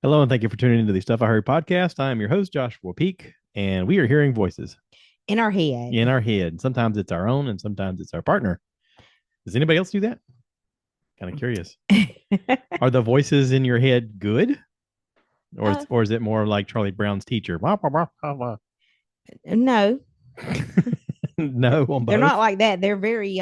Hello, and thank you for tuning into the Stuff I Heard podcast. I am your host, Joshua Peak, and we are hearing voices in our in head. our head. Sometimes it's our own, and sometimes it's our partner. Does anybody else do that? Kind of curious. Are the voices in your head good, or uh, or is it more like Charlie Brown's teacher? no, No, on they're not both. like that. They're very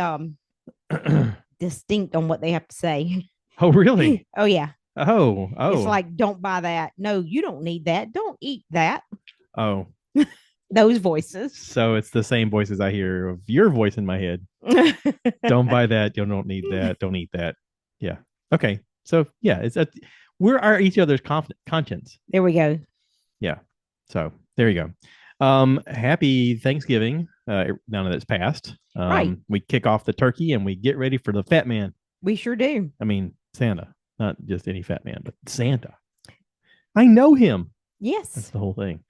distinct on what they have to say. Oh, really? Oh yeah. Oh, It's oh, like, don't buy that. No, you don't need that. Don't eat that. oh. Those voices. So it's the same voices I hear of your voice in my head. Don't buy that. You don't need that. Don't eat that. Yeah. Okay. So yeah, it's a, we're our each other's conscience. There we go. Yeah. So there you go. Happy Thanksgiving. Now that it's passed, Right. we kick off the turkey and we get ready for the fat man. We sure do. I mean, Santa, not just any fat man, but Santa. I know him. That's Yes. the whole thing.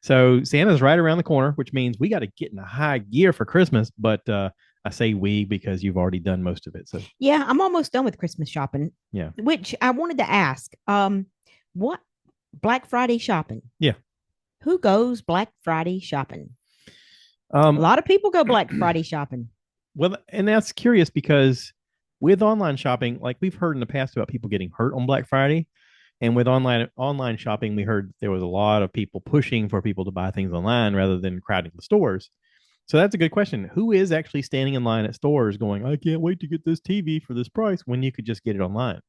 So Santa's right around the corner, which means we got to get in a high gear for Christmas. But I say we because you've already done most of it. So Yeah, I'm almost done with Christmas shopping, yeah, which I wanted to ask. What Black Friday shopping? yeah. Who goes Black Friday shopping? A Um, lot of people go Black Friday shopping. well, and that's curious because with online shopping, like we've heard in the past about people getting hurt on Black Friday, and with online shopping, we heard there was a lot of people pushing for people to buy things online rather than crowding the stores. So that's a good question. Who is actually standing in line at stores going, I can't wait to get this TV for this price when you could just get it online?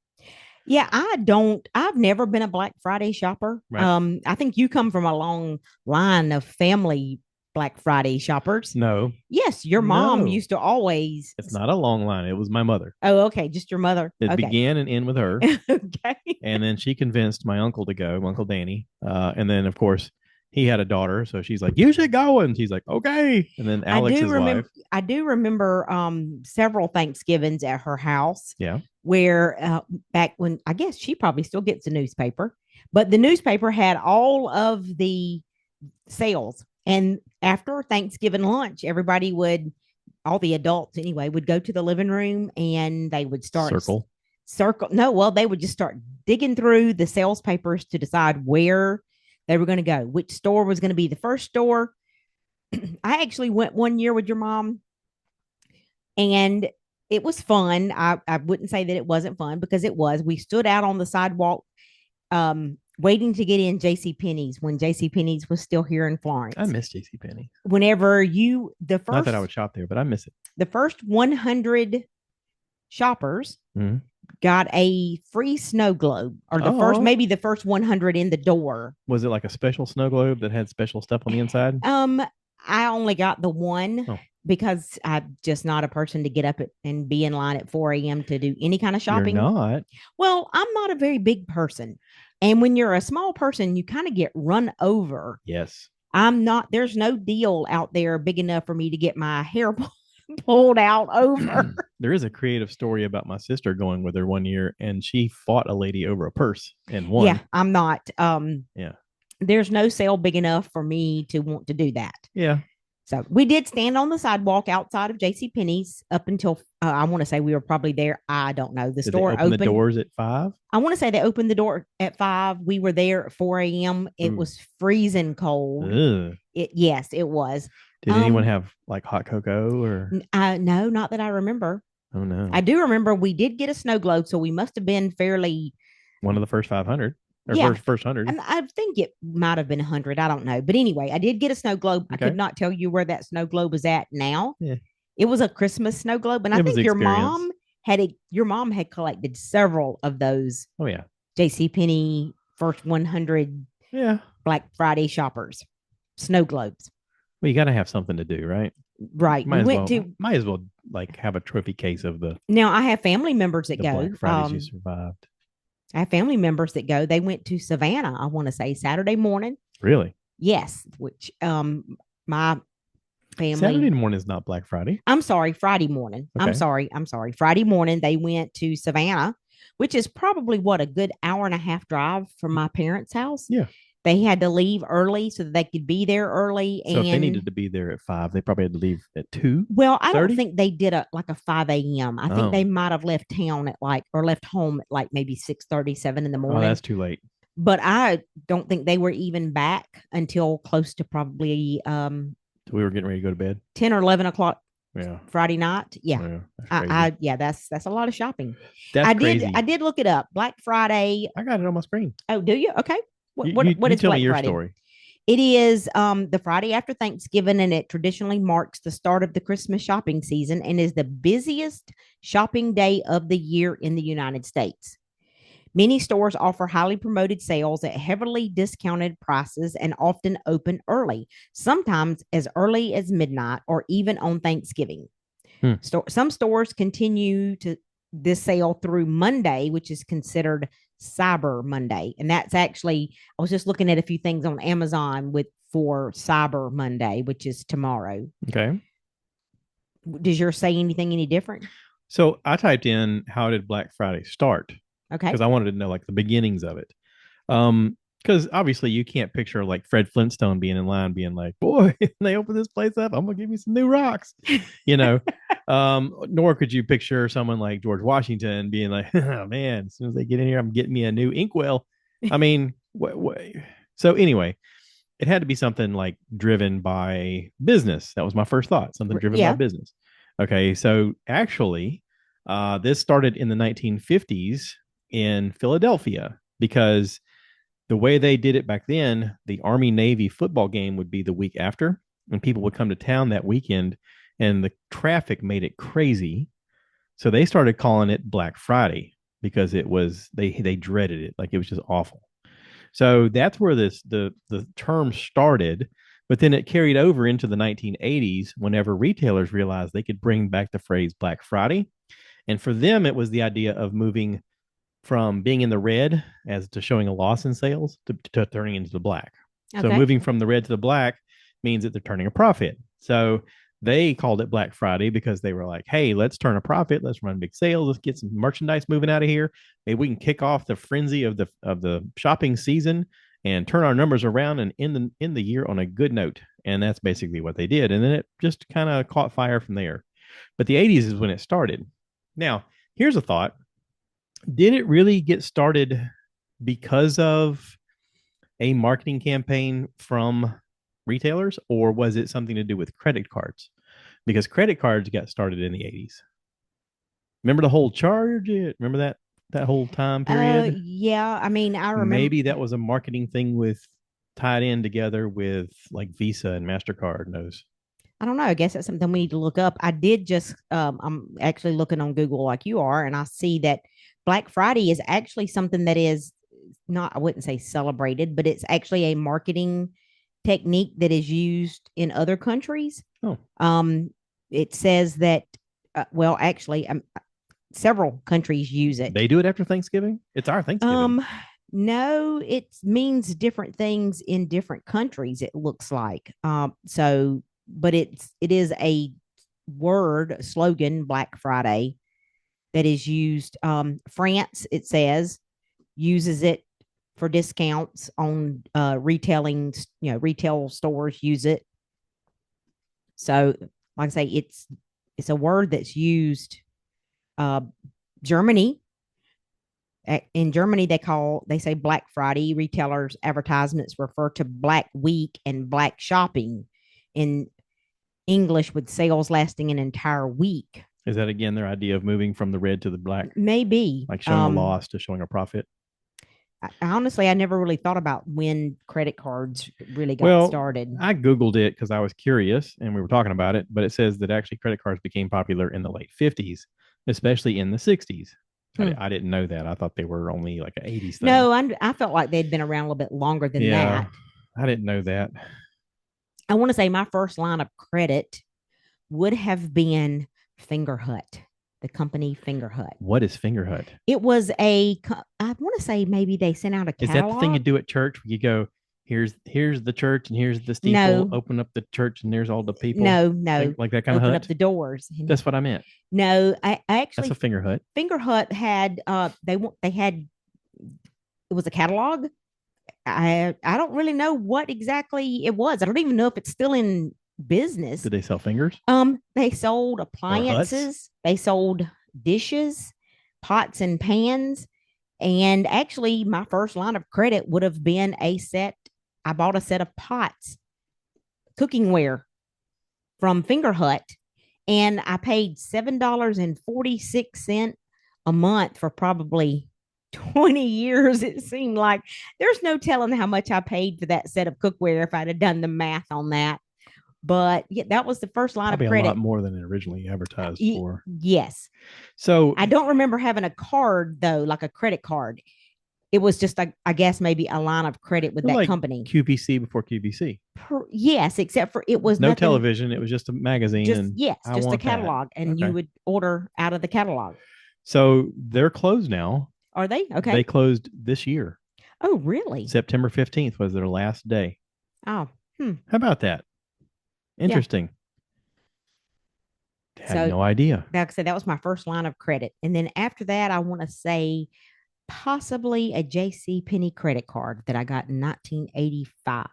Yeah, I've never been a Black Friday shopper. Right. I think you come from a long line of family Black Friday shoppers. No, Yes, your mom no, used to always. it's not a long line. It was my mother. Oh, okay, just your mother. It Okay. began and ended with her. Okay. And then she convinced my uncle to go, my Uncle Danny. And then, of course, he had a daughter. So she's like, you should go. And she's like, okay. And then I do Alex's remember wife. I do remember several Thanksgivings at her house Yeah. where back when I guess she probably still gets a newspaper, but the newspaper had all of the sales. And after Thanksgiving lunch, everybody would, all the adults anyway, would go to the living room and they would start Circle. circle. No, well, they would just start digging through the sales papers to decide where they were going to go, which store was going to be the first store. I actually went one year with your mom and it was fun. I wouldn't say that it wasn't fun because it was. We stood out on the sidewalk waiting to get in JC Penney's when JC Penney's was still here in I Florence. miss JC Penney. Whenever you Not that I would shop there, but I miss it. the first 100 shoppers Mm-hmm. got a free snow globe, or the first, Oh, maybe the first 100 in the door. was it like a special snow globe that had special stuff on the inside? Um, I only got the one Oh, because I'm just not a person to get up and be in line at 4 a.m. to do any kind of you're shopping. not. Well, I'm not a very big person. And when you're a small person, you kind of get run over. Yes. I'm not, there's no deal out there big enough for me to get my hair pulled out over. There is a creative story about my sister going with her one year and she fought a lady over a purse and Yeah, won. I'm not. Yeah. There's no sale big enough for me to want to do that. Yeah. So we did stand on the sidewalk outside of JC Penney's up until I want to say we were probably there. I don't know. The Did they store open the opened. doors at 5? I want to say they opened the door at 5. We were there at 4 a.m. It Ooh. was freezing cold. Ugh. Yes, it was. Did anyone have like hot cocoa or? No, not that I remember. Oh no. I do remember we did get a snow globe, so we must have been fairly. One of the first 500 or Yeah, first 100. and I think it might have been 100. I don't know. But anyway, I did get a snow globe. I could Okay. not tell you where that snow globe is at now. Yeah. It was a Christmas snow globe. And I It was think the experience. your mom had collected several of those Oh yeah. JC Penney first 100 Yeah. Black Friday shoppers snow globes. Well, you got to have something to do, right? Right. We went to Might as well like have a trophy case of now I have family members that the go. Black Fridays you survived. I have family members that go. They went to Savannah, I want to say Saturday morning. Really? Yes, which my Saturday family. morning is not Black Friday. I'm sorry, Friday morning. I'm Okay. sorry. I'm sorry. Friday morning they went to Savannah, which is probably what a good hour and a half drive from my parents' house. Yeah. They had to leave early so that they could be there early. So if they And needed to be there at 5, they probably had to leave at 2. well, I don't 30. think they did a like a 5 a.m. I think Oh. they might have left town at like or left home at like maybe 6:37 in the Oh, morning. that's too late. but I don't think they were even back until close to probably So we were getting ready to go to bed. 10 or 11 o'clock Yeah. Friday night. Yeah. Yeah. That's crazy. Yeah, that's a lot of shopping. That's I crazy. did look it up. Black Friday. I got it on my screen. Oh, do you? Okay. You, you, What you is tell me Black your Friday? story. It is the Friday after Thanksgiving, and it traditionally marks the start of the Christmas shopping season and is the busiest shopping day of the year in the United States. Many stores offer highly promoted sales at heavily discounted prices and often open early, sometimes as early as midnight or even on Thanksgiving. Hmm. Some stores continue to this sale through Monday, which is considered Cyber Monday. And that's actually, I was just looking at a few things on Amazon with for Cyber Monday, which is tomorrow. Okay. Does yours say anything any different? So I typed in how did Black Friday start? Okay. Because I wanted to know like the beginnings of it. Because obviously you can't picture like Fred Flintstone being in line, being like, "Boy, they open this place up, I'm gonna give you some new rocks," you know. Nor could you picture someone like George Washington being like, "Oh man, as soon as they get in here, I'm getting me a new inkwell." I mean, so anyway, it had to be something like driven by business. That was my first thought. Something driven by Yeah. business. Okay, so actually, this started in the 1950s in Philadelphia because the way they did it back then, the Army Navy football game would be the week after, and people would come to town that weekend, and the traffic made it crazy. So they started calling it Black Friday because it was they dreaded it, like it was just awful. So that's where the term started, but then it carried over into the 1980s whenever retailers realized they could bring back the phrase Black Friday. And for them, it was the idea of moving from being in the red as to showing a loss in sales to turning into the black. So Okay. moving from the red to the black means that they're turning a profit. So they called it Black Friday because they were like, hey, let's turn a profit. Let's run big sales. Let's get some merchandise moving out of here. Maybe we can kick off the frenzy of the shopping season and turn our numbers around and end the year on a good note. And that's basically what they did. And then it just kind of caught fire from there. But the 80s is when it started. Now, here's a thought. Did it really get started because of a marketing campaign from retailers, or was it something to do with credit cards? Because credit cards got started in the 80s. Remember the whole charge it? Remember that whole time period? Yeah. I mean, I remember. Maybe that was a marketing thing with tied in together with like Visa and MasterCard and those. I don't know. I guess that's something we need to look up. I did just, I'm actually looking on Google like you are, and I see that Black Friday is actually something that is not, I wouldn't say celebrated, but it's actually a marketing technique that is used in other countries. Oh. It says that, well, actually, several countries use it. They do it after Thanksgiving? It's our Thanksgiving. No, it means different things in different countries, it looks like. But it is a word slogan, Black Friday, that is used. France, it says, uses it for discounts on retailing, retail stores use it. So like I say, it's a word that's used. Germany, in Germany, they say Black Friday. Retailers' advertisements refer to Black Week and Black Shopping. In English, with sales lasting an entire week. Is that again their idea of moving from the red to the black? Maybe. Like showing a loss to showing a profit? Honestly, I never really thought about when credit cards really got started. I Googled it because I was curious and we were talking about it, but it says that actually credit cards became popular in the late 50s, especially in the 60s. I didn't know that. I thought they were only like an 80s thing. No, I felt like they'd been around a little bit longer than that. I didn't know that. I want to say my first line of credit would have been Fingerhut, the company Fingerhut. What is Fingerhut? It was I want to say maybe they sent out a catalog. Is that the thing you do at church where you go, here's the church and here's the steeple, no. Open up the church and there's all the people? No. Like that kind open of hut? Up the doors. That's what I meant. No, I actually. That's a Fingerhut. Fingerhut had, they had, it was a catalog. I don't really know what exactly it was. I don't even know if it's still in business. Did they sell fingers? They sold appliances. They sold dishes, pots and pans. And actually, my first line of credit would have been a set. I bought a set of pots, cooking ware from Finger Hut, and I paid $7.46 a month for probably 20 years. It seemed like there's no telling how much I paid for that set of cookware if I'd have done the math on that. But yeah, that was the first line Probably of a lot credit. more than it originally advertised for. Yes. So I don't remember having a card though, like a credit card. It was just, I guess, maybe a line of credit with that like company. QVC before QVC. Yes, except for it was No nothing, television. It was just a magazine. just And yes, I just a want that. catalog, and you Okay. would order out of the catalog. So they're closed now. Are they okay? They closed this year. Oh, really? September 15th was their last day. Oh, How about that? Interesting. Had So- no idea. like I said, that was my first line of credit, and then after that, I want to say possibly a J.C. Penney credit card that I got in 1985.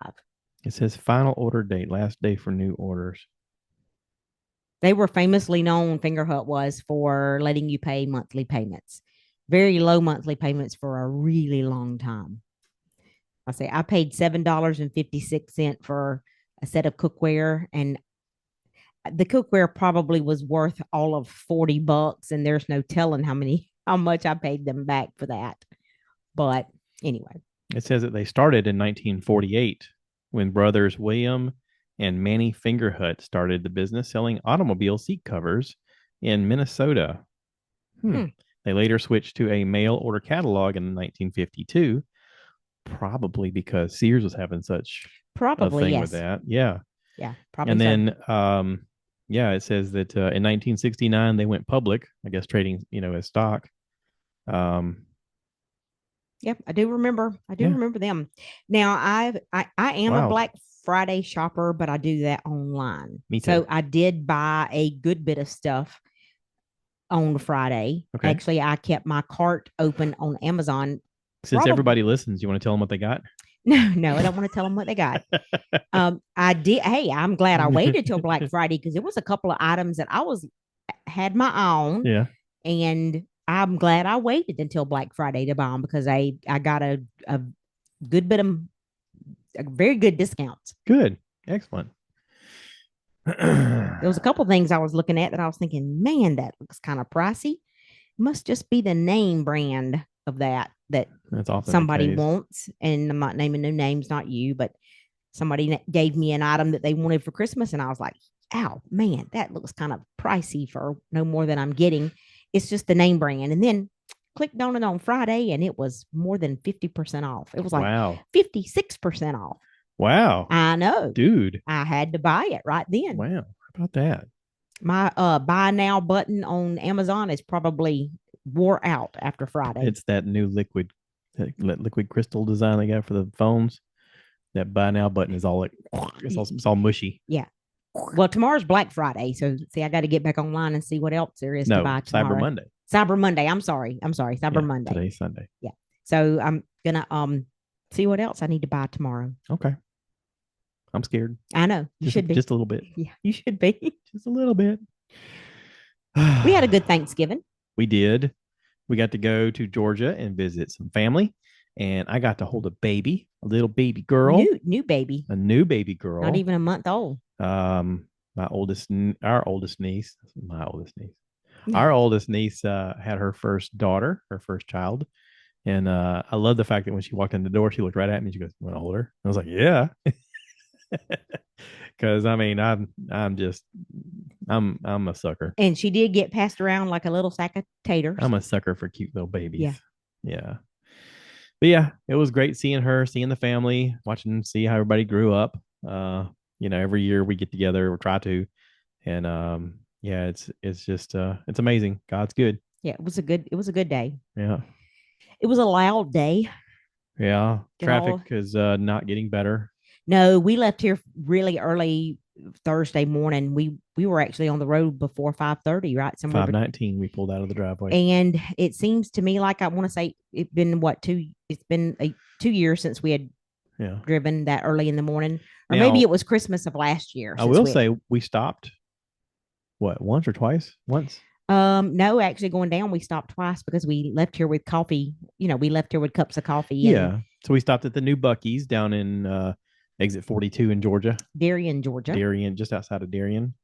It says final order date, last day for new orders. They were famously known, Finger Hut was, for letting you pay monthly payments, very low monthly payments for a really long time. I paid $7.56 for a set of cookware, and the cookware probably was worth all of $40, and there's no telling how much I paid them back for that. But anyway, It says that they started in 1948 when brothers William and Manny Fingerhut started the business selling automobile seat covers in Minnesota. They later switched to a mail order catalog in 1952, probably because Sears was having such a probably thing yes. with that. Yeah. Yeah, probably. And so. then, yeah, it says that in 1969 they went public, I guess trading, as stock. Yep, I do remember. I do Yeah. remember them. Now I am a Wow. Black Friday shopper, but I do that online. Me So too. I did buy a good bit of stuff on Friday. Okay. Actually, I kept my cart open on Amazon. Since everybody listens, you want to tell them what they got? No, I don't want to tell them what they got. I did. Hey, I'm glad I waited till Black Friday because there was a couple of items that had my own. Yeah. And I'm glad I waited until Black Friday to buy them because I got a good bit of a very good discounts. Good. Excellent. There was a couple things I was looking at that I was thinking, man, that looks kind of pricey. Must just be the name brand of that That's often somebody wants. And I'm not naming no names, not you, but somebody gave me an item that they wanted for Christmas. And I was like, ow, man, that looks kind of pricey for no more than I'm getting. It's just the name brand. And then clicked on it on Friday and it was more than 50% off. It was like wow. 56% off. Wow. I know. Dude. I had to buy it right then. Wow. How about that? My buy now button on Amazon is probably wore out after Friday. It's that new liquid crystal design they got for the phones. That buy now button is all like it's all mushy. Yeah. Well, tomorrow's Black Friday, so see, I got to get back online and see what else there is to buy tomorrow. Cyber Monday. Cyber Monday. I'm sorry. Cyber Monday. Today's Sunday. Yeah. So I'm gonna see what else I need to buy tomorrow. Okay. I'm scared. I know you should be just a little bit. Yeah, you should be just a little bit. We had a good Thanksgiving. We did. We got to go to Georgia and visit some family, and I got to hold a little baby girl, new baby, a new baby girl, not even a month old. Our oldest niece, our oldest niece had her first daughter, her first child. And I love the fact that when she walked in the door, she looked right at me. She goes, "You want to hold her?" I was like, "Yeah," because I mean, I'm a sucker. And she did get passed around like a little sack of taters. I'm a sucker for cute little babies. Yeah. But yeah, it was great seeing her, seeing the family, see how everybody grew up. Every year we get together, we try to, and yeah, it's just it's amazing. God's good. Yeah, it was a good day. Yeah. It was a loud day. Yeah. Traffic is not getting better. No, we left here really early Thursday morning. We were actually on the road before 5:30, right? 5:19 we pulled out of the driveway. And it seems to me like I want to say it's been 2 years since we had driven that early in the morning. Or maybe it was Christmas of last year. I will say we stopped once or twice? Once. No, actually going down, we stopped twice because we left here with coffee. We left here with cups of coffee and Yeah. So we stopped at the new Bucky's down in exit 42 in Georgia, Darien, Georgia. Darien, just outside of Darien.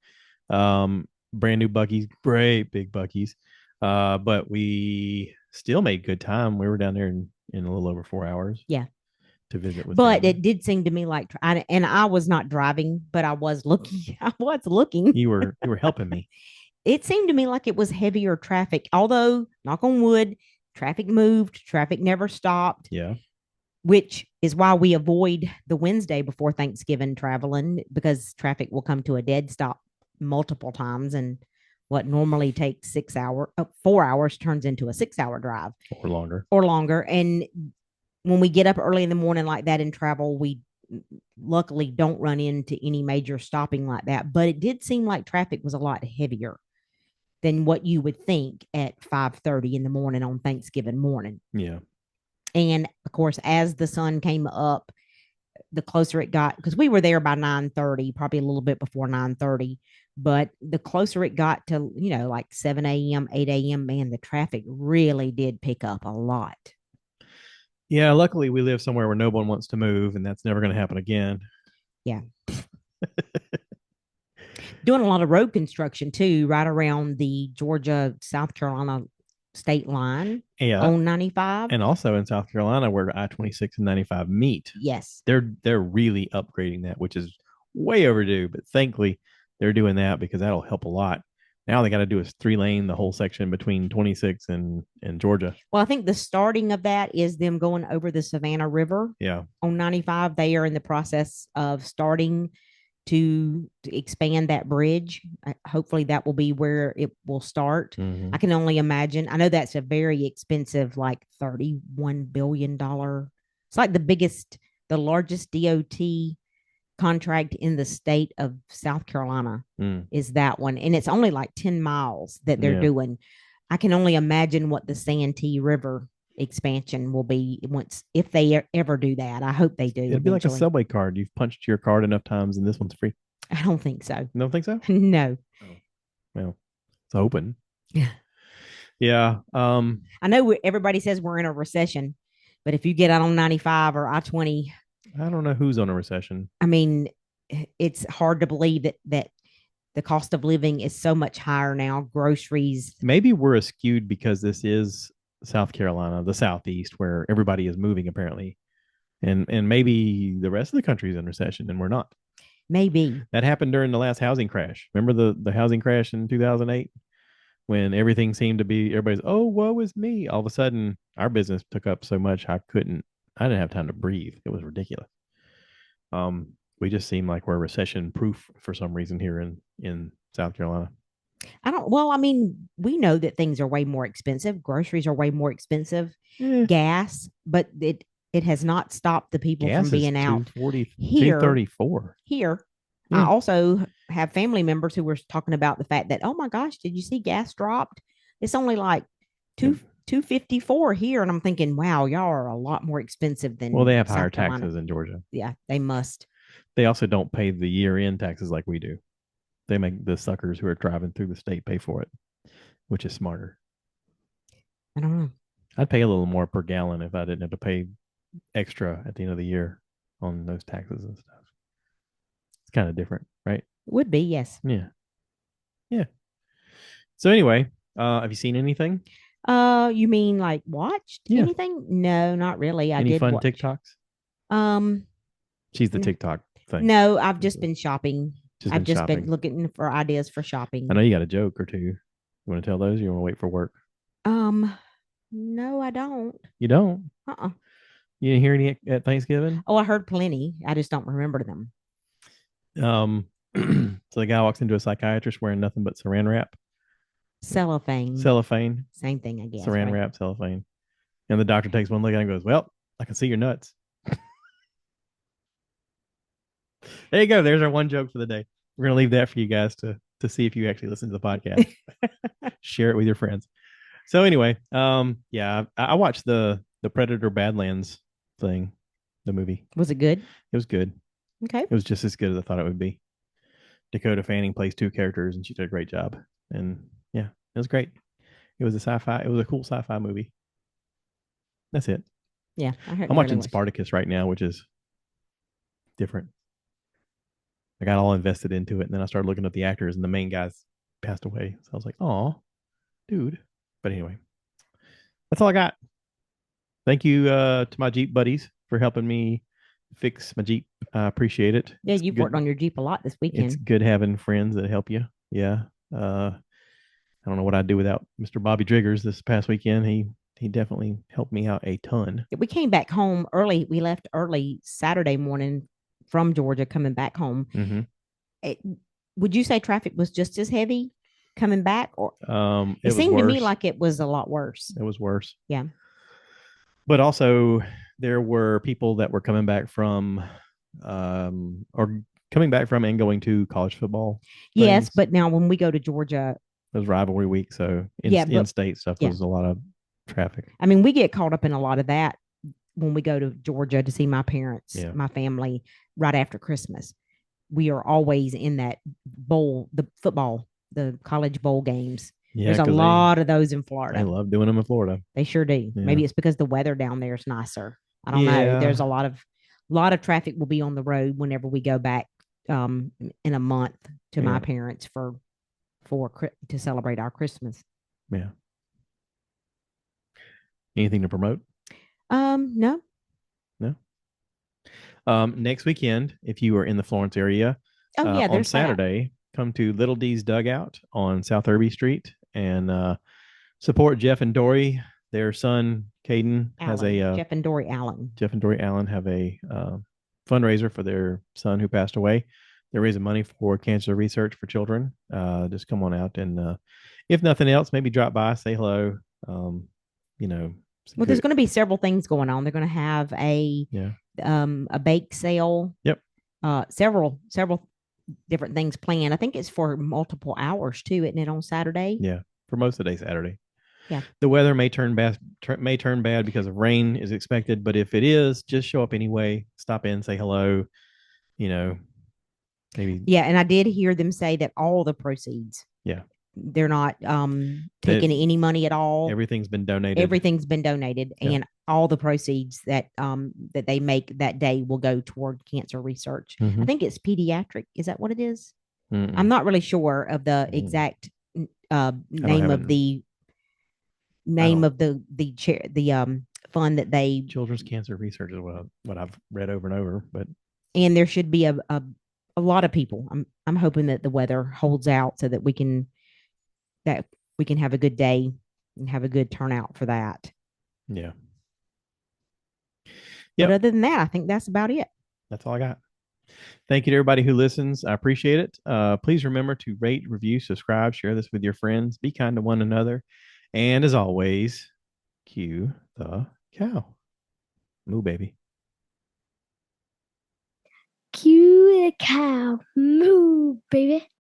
Brand new Bucky's, great big Bucky's. But we still made good time. We were down there in a little over 4 hours Yeah. to visit with But family. it did seem to me like, and I was not driving, but I was looking. I was looking. You were helping me. It seemed to me like it was heavier traffic, although, knock on wood, traffic moved, traffic never stopped, Yeah. which is why we avoid the Wednesday before Thanksgiving traveling because traffic will come to a dead stop multiple times. And what normally takes 6 hours, 4 hours turns into a 6 hour drive Or longer. or longer. And when we get up early in the morning like that and travel, we luckily don't run into any major stopping like that. But it did seem like traffic was a lot heavier than what you would think at 5:30 in the morning on Thanksgiving morning. Yeah. And of course, as the sun came up, the closer it got, because we were there by 9:30, probably a little bit before 9:30. But the closer it got to, like 7 a.m., 8 a.m., man, the traffic really did pick up a lot. Yeah. Luckily, we live somewhere where no one wants to move, and that's never going to happen again. Yeah. Doing a lot of road construction too, right around the Georgia, South Carolina state line Yeah. on 95. And also in South Carolina, where I-26 and 95 meet, Yes. they're really upgrading that, which is way overdue. But thankfully, they're doing that because that'll help a lot. Now they got to do is 3 lane the whole section between 26 and Georgia. Well, I think the starting of that is them going over the Savannah River Yeah. on 95. They are in the process of starting to expand that bridge. Hopefully, that will be where it will start. Mm-hmm. I can only imagine. I know that's a very expensive, like $31 billion. It's like the largest DOT contract in the state of South Carolina is that one. And it's only like 10 miles that they're doing. I can only imagine what the Santee River expansion will be once if they ever do that. I hope they do. It'd be like a subway card. You've punched your card enough times, and this one's free. I don't think so. You don't think so? No. Oh. Well, it's open. Yeah. Yeah. I know everybody says we're in a recession, but if you get out on 95 or I-20, I don't know who's on a recession. I mean, it's hard to believe that the cost of living is so much higher now. Groceries. Maybe we're skewed because this is South Carolina, the Southeast, where everybody is moving apparently, and maybe the rest of the country is in recession and we're not. Maybe that happened during the last housing crash. Remember the housing crash in 2008 when everything seemed to be everybody's woe is me. All of a sudden, our business took up so much I didn't have time to breathe. It was ridiculous. We just seem like we're recession proof for some reason here in South Carolina. Well, I mean, we know that things are way more expensive. Groceries are way more expensive. Gas, but it has not stopped the people Gas from being out 240, here. 234. Here. Yeah. I also have family members who were talking about the fact that, oh my gosh, did you see gas dropped? It's only like 254 here. And I'm thinking, wow, y'all are a lot more expensive than. Well, they have South higher Carolina. taxes in Georgia. Yeah, they must. They also don't pay the year-end taxes like we do. They make the suckers who are driving through the state pay for it, which is smarter. I don't know. I'd pay a little more per gallon if I didn't have to pay extra at the end of the year on those taxes and stuff. It's kind of different, right? Would be, yes. Yeah. Yeah. So anyway, have you seen anything? You mean like watched anything? No, not really. I Any did fun watch. TikToks? She's the TikTok thing. No, I've just been shopping. I've just shopping. been looking for ideas for shopping. I know you got a joke or two. You want to tell those? Or you want to wait for work? No, I don't. You don't? Uh-uh. You didn't hear any at Thanksgiving? Oh, I heard plenty. I just don't remember them. So the guy walks into a psychiatrist wearing nothing but saran wrap. Cellophane. Same thing, I guess. Saran wrap, cellophane. And the doctor takes one look at it and goes, well, I can see your nuts. There you go. There's our one joke for the day. We're going to leave that for you guys to see if you actually listen to the podcast. Share it with your friends. So anyway, yeah, I watched the Predator Badlands thing, the movie. Was it good? It was good. Okay. It was just as good as I thought it would be. Dakota Fanning plays two characters and she did a great job. And yeah, It was great. It was a sci-fi. It was a cool sci-fi movie. That's it. Yeah, I heard I'm really watching was. Spartacus right now, which is different. I got all invested into it, and then I started looking at the actors, and the main guys passed away. So I was like, "Oh, dude." But anyway, that's all I got. Thank you to my Jeep buddies for helping me fix my Jeep. I appreciate it. Yeah, It's you've worked good. on your Jeep a lot this It's weekend. good having friends that help you. Yeah. I don't know what I'd do without Mr. Bobby Driggers this past weekend. He definitely helped me out a ton. We came back home early. We left early Saturday morning from Georgia, coming back home. Mm-hmm. It, would you say traffic was just as heavy coming back, or it It was seemed to me worse. like it was a lot worse? It was worse. Yeah. But also there were people that were coming back from or coming back from and going to college football Yes, things. but now when we go to Georgia, It was rivalry week, so yeah, in but state stuff yeah, was a lot of traffic. I mean, we get caught up in a lot of that when we go to Georgia to see my parents, Yeah. my family, right after Christmas. We are always in that bowl, the football, the college bowl games. Yeah, There's a because lot of those in they Florida. love doing them in Florida. They sure do. Yeah. Maybe it's because the weather down there is nicer. I don't know. There's Yeah. a lot of traffic will be on the road whenever we go back in a month to my Yeah. parents for to celebrate our Christmas. Yeah. Anything to promote? No. No. Next weekend, if you are in the Florence area, Oh yeah, on there's that. Saturday, come to Little D's Dugout on South Irby Street and support Jeff and Dory. Their son, Caden, has Allen, a Jeff and Dory Allen. Jeff and Dory Allen have a fundraiser for their son who passed away. They're raising money for cancer research for children. Just come on out and, if nothing else, maybe drop by, say hello. Um, you know, Well, there's good. going to be several things going on. They're going to have Yeah. a bake sale. Yep. Several different things planned. I think it's for multiple hours too, isn't it, on Saturday? Yeah. For most of the day Saturday. Yeah. The weather may turn bad because of rain is expected, but if it is, just show up anyway. Stop in, say hello. You know, maybe. Yeah, and I did hear them say that all the proceeds, Yeah. they're not That taking any money at all. everything's been donated. Everything's been donated, Yep. and all the proceeds that they make that day will go toward cancer research. I Mhm. think it's pediatric. Is that what it is? Mm-mm. I'm not really sure of the Mm. exact don't name have of it. the don't. the chair the fund that they, Children's cancer research is what I've read over and over. But and there should be a lot of people. I'm hoping that the weather holds out so that we can have a good day and have a good turnout for that. yeah, But Yep. other than that, I think that's about it. That's all I got. Thank you to everybody who listens. I appreciate it. Please remember to rate, review, subscribe, share this with your friends. Be kind to one another. And as always, cue the cow. Moo, baby. Cue the cow. Moo, baby.